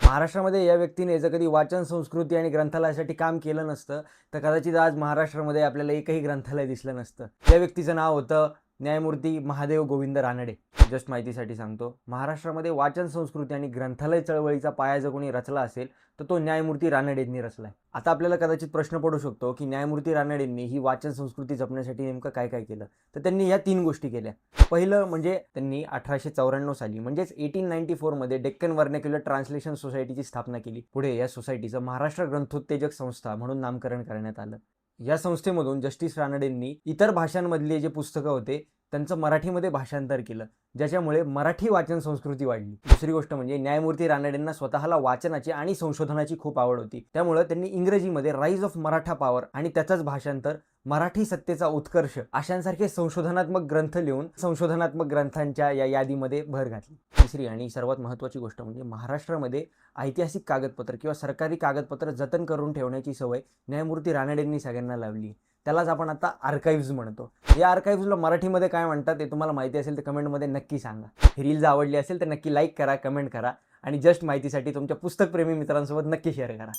महाराष्ट्रामध्ये या व्यक्तीने जर कधी वाचन संस्कृती आणि ग्रंथालयासाठी काम केलं नसतं तर कदाचित आज महाराष्ट्रामध्ये आपल्याला एकही ग्रंथालय दिसलं नसतं. या व्यक्तीचं नाव होतं न्यायमूर्ती महादेव गोविंद रानडे. जस्ट माहितीसाठी सांगतो, महाराष्ट्रामध्ये वाचन संस्कृती आणि ग्रंथालय चळवळीचा पाया जर कोणी रचला असेल तर तो न्यायमूर्ती रानडेंनी रचलाय. आता आपल्याला कदाचित प्रश्न पडू शकतो की न्यायमूर्ती रानडेंनी ही वाचन संस्कृती जपण्यासाठी नेमकं काय काय केलं. तर त्यांनी या 3 गोष्टी केल्या. पहिलं म्हणजे त्यांनी 1894 साली म्हणजेच 1894 मध्ये डेक्कन व्हर्नॅक्युलर ट्रान्सलेशन सोसायटीची स्थापना केली. पुढे या सोसायटीचं महाराष्ट्र ग्रंथोत्तेजक संस्था म्हणून नामकरण करण्यात आलं. या संस्थेमधून जस्टिस रानडेंनी इतर भाषांमधले जे पुस्तकं होते त्यांचं मराठीमध्ये भाषांतर केलं, ज्याच्यामुळे मराठी वाचन संस्कृती वाढली. दुसरी गोष्ट म्हणजे न्यायमूर्ती रानडेंना स्वतःला वाचनाची आणि संशोधनाची खूप आवड होती. त्यामुळे त्यांनी इंग्रजीमध्ये राईज ऑफ मराठा पॉवर आणि त्याचंच भाषांतर मराठी सत्तेचा उत्कर्ष अशांसारखे संशोधनात्मक ग्रंथ लिहून संशोधनात्मक ग्रंथांच्या या यादीमध्ये भर घातली. तिसरी आणि सर्वात महत्त्वाची गोष्ट म्हणजे महाराष्ट्रामध्ये ऐतिहासिक कागदपत्र किंवा सरकारी कागदपत्र जतन करून ठेवण्याची सवय न्यायमूर्ती रानडेंनी सगळ्यांना लावली. त्यालाच आपण आता आर्काइव्ह्ज म्हणतो. या आर्काइव्ह्जला मराठीमध्ये काय म्हणतात ते तुम्हाला माहिती असेल तर कमेंटमध्ये नक्की सांगा. ही रील जर आवडली असेल तर नक्की लाईक करा, कमेंट करा आणि जस्ट माहितीसाठी तुमच्या पुस्तकप्रेमी मित्रांसोबत नक्की शेअर करा.